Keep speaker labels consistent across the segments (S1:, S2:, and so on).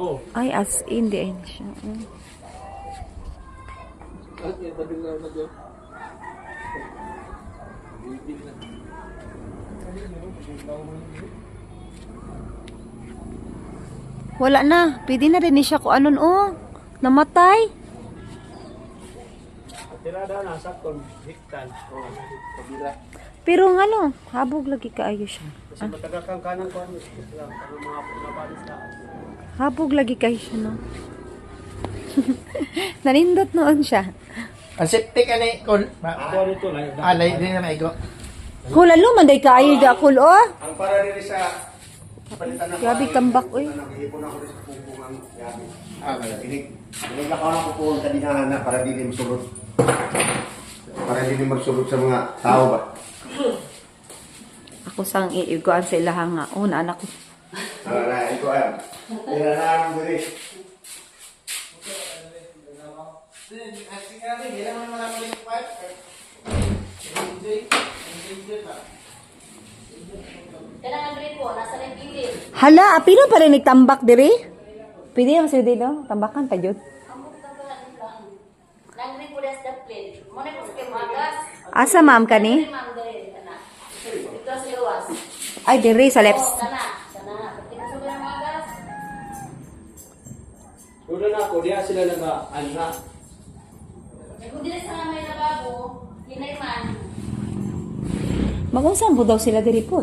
S1: Oo.
S2: Ay, as in, di ay siya. Wala na. Pwede na rin siya kung anon, oh. Namatay.
S1: Tirada na sa hiktan. Oo. Kabila.
S2: Pero nga no, habog lagi kaayo siya.
S1: Kasi matagal kang kanang ko ano. Lang, para mga nabalis na.
S2: Habog lagi kayo siya, no? Nanindot noon siya.
S3: Ang septic ani kol.
S1: Ako nito lang.
S3: Alay din na maigo.
S2: Kulalo man day kaayo da kul, oh.
S3: Ang para diri sa palitan na.
S2: Grabe tambak, oy.
S3: Nag-iipon ako sa pungpungan yabi. Wala inig. Inig ako na pupuon sa dinahan na para dili masulod. Para dili magsulod sa mga tao ba.
S2: Ako sang iiguan sa ilahang nga. Oh, na anak ko.
S3: Na ito ay. Tirahan diri.
S4: Kailangan rin po, nasa rin gilid.
S2: Hala, apino pa rin nagtambak diri? Pwede naman sila dito. Tambakan pa jud.
S4: Amok na ba lang? Nang rin po das the plate. Muna po sa kemagas.
S2: Asa ma'am kani?
S4: Ma'am dahil, kana. Ito sa iwas.
S2: Ay, diri sa left.
S4: Sana. Pagkita sa mga magas.
S1: Una na ako, diya sila nag-anha.
S4: Kung dili sa may lababo, hinay man.
S2: Magunsan po daw sila diri po.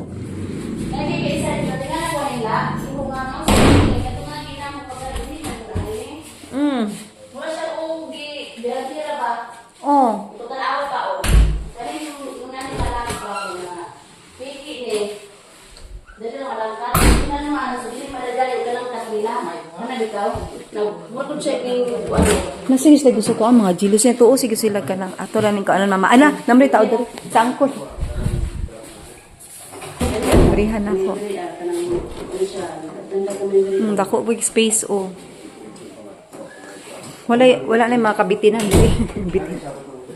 S4: Lagi kayo isa rin. Tingnan po nila. Yung nga mo. Ito nga gina mo pagkaroon. Mura siya ugi. Dira-dira ba?
S2: Oh.
S4: Ito tanawa pa o. Dali yung nani malaki pa ako na. Piki ni. Dali na malangkat. Tingnan naman. So, dili madadali. Huwag ka lang kasmila. Ano bitaw? Nag-moto checking.
S2: Nasinis na gusto ko ang mga jilos na tuo. Sige sila ka lang. Ato lang ka ano mama. Ala, namri tao diri. Sa angkot. Berihan ako. Dako big space oh. Wala na yung mga kabitinan diri. Bitin.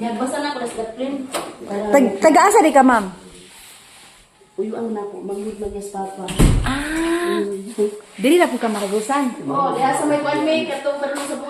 S4: Yan, basta na ako na sa print.
S2: Taga-asa di ka ma'am?
S4: Uyuan na po. Mag-lead mag-yes papa.
S2: Ah. Diri na po ka makagusan.
S4: Oh, diha sa may kwan may katong parang sa bunga